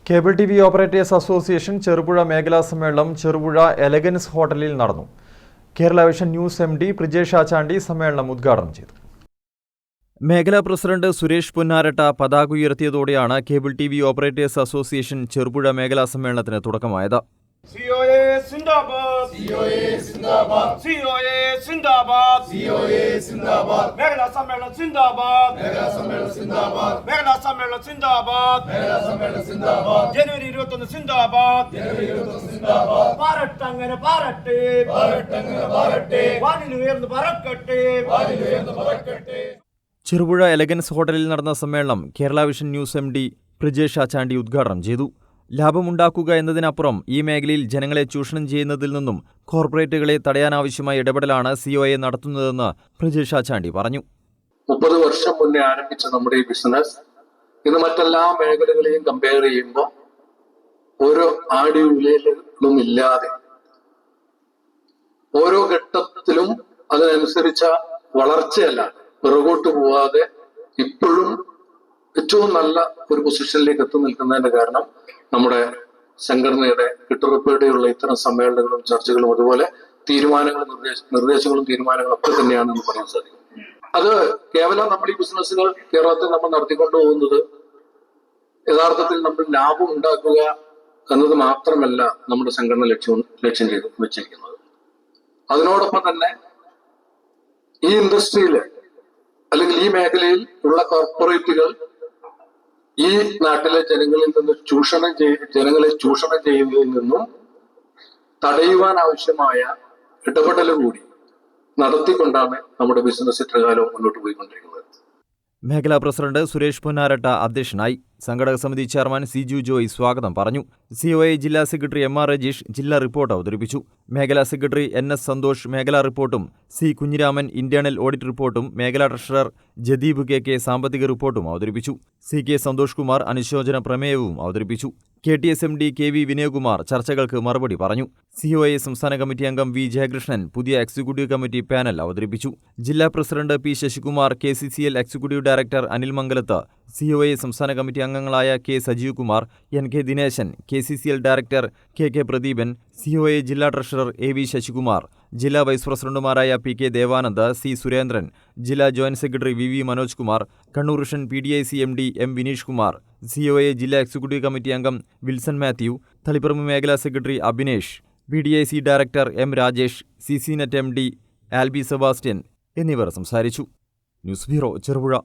Cable TV operators association Cherupuzha മേഖലാ സമ്മേളനം Cherupuzha elegance ഹോട്ടലിൽ നടന്നു. Kerala vision news MD Prijesh Achandi സമ്മേളനം ഉദ്ഘാടനം ചെയ്തു. മേഖലാ പ്രസിഡന്റ് സുരേഷ് പൊന്നാരട്ട പതാക ഉയർത്തിയതോടെയാണ് cable TV operators association Cherupuzha മേഖലാ സമ്മേളനത്തിന് തുടക്കമായത്. COA Sindabad, COA Sindabad, COA Sindabad, COA Sindabad, Meghala Sammelan Sindabad, Meghala Sammelan Sindabad, Meghala Sammelan Sindabad, Meghala Sammelan Sindabad, January 21 Sindabad, January 21 Sindabad, Bharatangana Bharatte, Bharatangana Bharatte, Vaniluyarnu Bharatkatte, Vaniluyarnu Bharatkatte. Cherupuzha elegance ഹോട്ടലിൽ നടന്ന സമ്മേളനം Kerala vision news MD Prijesh Achandi ഉദ്ഘാടനം ചെയ്തു. ലാഭമുണ്ടാക്കുക എന്നതിനപ്പുറം ഈ മേഖലയിൽ ജനങ്ങളെ ചൂഷണം ചെയ്യുന്നതിൽ നിന്നും കോർപ്പറേറ്റുകളെ തടയാനാവശ്യമായ ഇടപെടലാണ് COA നടത്തുന്നതെന്ന് പ്രിജേഷ് ആച്ചാണ്ടി പറഞ്ഞു. 30 വർഷം മുന്നേ ആരംഭിച്ച നമ്മുടെ ഈ ബിസിനസ് ഇന്ന് മറ്റെല്ലാ മേഖലകളെയും കമ്പയർ ചെയ്യുമ്പോൾ ഓരോ ആടിയുലയിലും ഇല്ലാതെ ഓരോ ഘട്ടത്തിലും അതിനനുസരിച്ച വളർച്ചയല്ല പിറകോട്ട് പോവാതെ ഇപ്പോഴും ഏറ്റവും നല്ല ഒരു പൊസിഷനിലേക്ക് എത്തി നിൽക്കുന്നതിന്റെ കാരണം നമ്മുടെ സംഘടനയുടെ കെട്ടുറപ്പോടെയുള്ള ഇത്തരം സമ്മേളനങ്ങളും ചർച്ചകളും അതുപോലെ തീരുമാനങ്ങളും നിർദ്ദേശങ്ങളും തീരുമാനങ്ങളും ഒക്കെ തന്നെയാണെന്ന് പറയാൻ സാധിക്കും. അത് കേവലം നമ്മൾ ഈ ബിസിനസ്സുകൾ കേരളത്തിൽ നമ്മൾ നടത്തിക്കൊണ്ടു പോകുന്നത് യഥാർത്ഥത്തിൽ നമ്മൾ ലാഭം ഉണ്ടാക്കുക എന്നത് മാത്രമല്ല നമ്മുടെ സംഘടന ലക്ഷ്യം ചെയ്ത് വെച്ചിരിക്കുന്നത്. അതിനോടൊപ്പം തന്നെ ഈ ഇൻഡസ്ട്രിയില് അല്ലെങ്കിൽ ഈ മേഖലയിൽ ഉള്ള കോർപ്പറേറ്റുകൾ ഈ നാട്ടിലെ ജനങ്ങളിൽ നിന്ന് ജനങ്ങളെ ചൂഷണം ചെയ്യുന്നതിൽ നിന്നും തടയുവാൻ ആവശ്യമായ ഇടപെടൽ കൂടി നടത്തിക്കൊണ്ടാണ് നമ്മുടെ ബിസിനസ് ഇത്രകാലം മുന്നോട്ട് പോയിക്കൊണ്ടിരിക്കുന്നത്. മേഖലാ പ്രസിഡന്റ് സുരേഷ് പൊന്നാരട്ട അധ്യക്ഷനായി. സംഘടക സമിതി ചെയർമാൻ സിജു ജോയ് സ്വാഗതം പറഞ്ഞു. COA ജില്ലാ സെക്രട്ടറി MR രജീഷ് ജില്ലാ റിപ്പോർട്ട് അവതരിപ്പിച്ചു. മേഖലാ സെക്രട്ടറി NS സന്തോഷ് മേഖലാ റിപ്പോർട്ടും C കുഞ്ഞിരാമൻ ഇന്റേണൽ ഓഡിറ്റ് റിപ്പോർട്ടും മേഖലാ ട്രഷറർ ജദീബ് KK സാമ്പത്തിക റിപ്പോർട്ടും അവതരിപ്പിച്ചു. CK സന്തോഷ് കുമാർ അനുശോചന പ്രമേയവും അവതരിപ്പിച്ചു. KTS MD KV വിനയകുമാർ ചർച്ചകൾക്ക് മറുപടി പറഞ്ഞു. COA സംസ്ഥാന കമ്മിറ്റി അംഗം V ജയകൃഷ്ണൻ പുതിയ എക്സിക്യൂട്ടീവ് കമ്മിറ്റി പാനൽ അവതരിപ്പിച്ചു. ജില്ലാ president P Sasikumar, KCCL executive director Anil Mangalath, COA സംസ്ഥാന കമ്മിറ്റി അംഗങ്ങളായ K Sajeev Kumar, NK Dineshan, KCCL director KK Pradeepan, COA ജില്ലാ ട്രഷറർ AV ശശികുമാർ, ജില്ലാ വൈസ് പ്രസിഡന്റുമാരായ PK ദേവാനന്ദ്, C സുരേന്ദ്രൻ, ജില്ലാ joint secretary VV Manoj Kumar, Kannur vision PDIC MD M Vineesh Kumar, COA ജില്ലാ എക്സിക്യൂട്ടീവ് കമ്മിറ്റി അംഗം വിൽസൺ മാത്യു, തളിപ്പറമ്പ് മേഖലാ secretary Abhinesh, PDIC director M Rajesh, CCNet MD Alby Sebastian എന്നിവർ സംസാരിച്ചു. News bureau Cherupuzha.